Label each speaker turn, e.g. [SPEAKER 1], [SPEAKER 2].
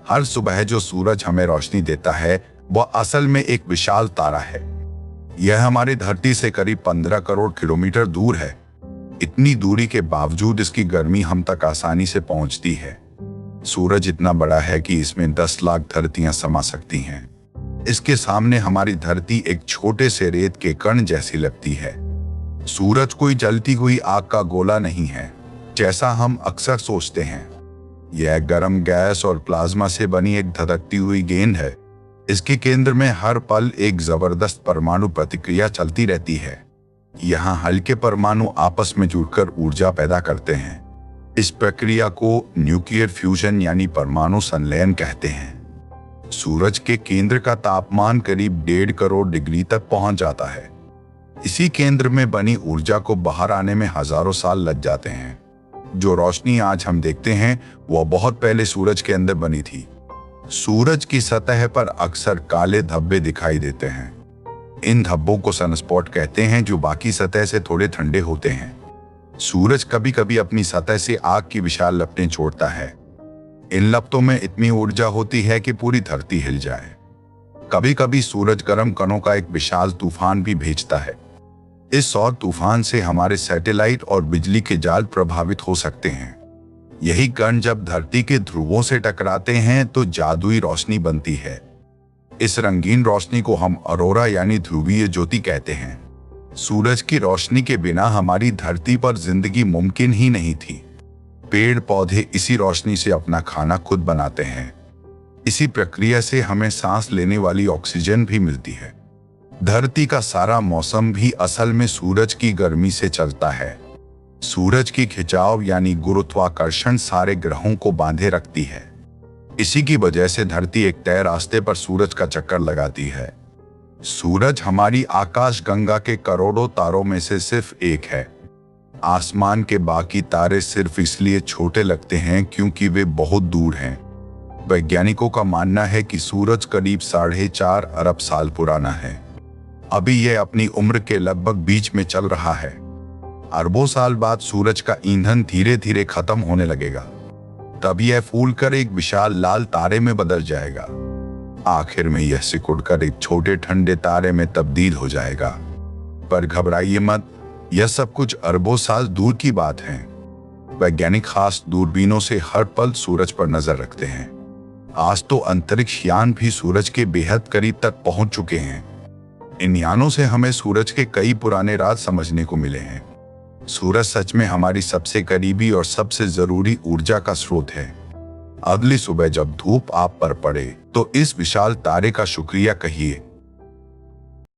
[SPEAKER 1] हर सुबह जो सूरज हमें रोशनी देता है वह असल में एक विशाल तारा है। यह हमारी धरती से करीब 15 करोड़ किलोमीटर दूर है। इतनी दूरी के बावजूद इसकी गर्मी हम तक आसानी से पहुंचती है। सूरज इतना बड़ा है कि इसमें 10 लाख धरतियां समा सकती हैं। इसके सामने हमारी धरती एक छोटे से रेत के कण जैसी लगती है। सूरज कोई जलती हुई आग का गोला नहीं है जैसा हम अक्सर सोचते हैं। यह गर्म गैस और प्लाज्मा से बनी एक धधकती हुई गेंद है। इसके केंद्र में हर पल एक जबरदस्त परमाणु प्रतिक्रिया चलती रहती है। यहाँ हल्के परमाणु आपस में जुड़कर ऊर्जा पैदा करते हैं। इस प्रक्रिया को न्यूक्लियर फ्यूजन यानी परमाणु संलयन कहते हैं। सूरज के केंद्र का तापमान करीब 1.5 करोड़ डिग्री तक पहुंच जाता है। इसी केंद्र में बनी ऊर्जा को बाहर आने में हजारों साल लग जाते हैं। जो रोशनी आज हम देखते हैं वह बहुत पहले सूरज के अंदर बनी थी। सूरज की सतह पर अक्सर काले धब्बे दिखाई देते हैं। इन धब्बों को सनस्पॉट कहते हैं जो बाकी सतह से थोड़े ठंडे होते हैं। सूरज कभी कभी अपनी सतह से आग की विशाल लपटें छोड़ता है। इन लपटों में इतनी ऊर्जा होती है कि पूरी धरती हिल जाए। कभी कभी सूरज गर्म कणों का एक विशाल तूफान भी भेजता है। इस सौर तूफान से हमारे सैटेलाइट और बिजली के जाल प्रभावित हो सकते हैं। यही कण जब धरती के ध्रुवों से टकराते हैं तो जादुई रोशनी बनती है। इस रंगीन रोशनी को हम अरोरा यानी ध्रुवीय ज्योति कहते हैं। सूरज की रोशनी के बिना हमारी धरती पर जिंदगी मुमकिन ही नहीं थी। पेड़ पौधे इसी रोशनी से अपना खाना खुद बनाते हैं। इसी प्रक्रिया से हमें सांस लेने वाली ऑक्सीजन भी मिलती है। धरती का सारा मौसम भी असल में सूरज की गर्मी से चलता है। सूरज की खिंचाव यानी गुरुत्वाकर्षण सारे ग्रहों को बांधे रखती है। इसी की वजह से धरती एक तय रास्ते पर सूरज का चक्कर लगाती है। सूरज हमारी आकाश गंगा के करोड़ों तारों में से सिर्फ एक है। आसमान के बाकी तारे सिर्फ इसलिए छोटे लगते हैं क्योंकि वे बहुत दूर हैं। वैज्ञानिकों का मानना है कि सूरज करीब 4.5 अरब साल पुराना है। अभी यह अपनी उम्र के लगभग बीच में चल रहा है। अरबों साल बाद सूरज का ईंधन धीरे धीरे खत्म होने लगेगा। तब यह फूलकर एक विशाल लाल तारे में बदल जाएगा। आखिर में यह सिकुड़कर एक छोटे ठंडे तारे में तब्दील हो जाएगा। पर घबराइए मत, यह सब कुछ अरबों साल दूर की बात है। वैज्ञानिक खास दूरबीनों से हर पल सूरज पर नजर रखते हैं। आज तो अंतरिक्ष यान भी सूरज के बेहद करीब तक पहुंच चुके हैं। इन यानों से हमें सूरज के कई पुराने राज समझने को मिले हैं। सूरज सच में हमारी सबसे करीबी और सबसे जरूरी ऊर्जा का स्रोत है। अगली सुबह जब धूप आप पर पड़े तो इस विशाल तारे का शुक्रिया कहिए।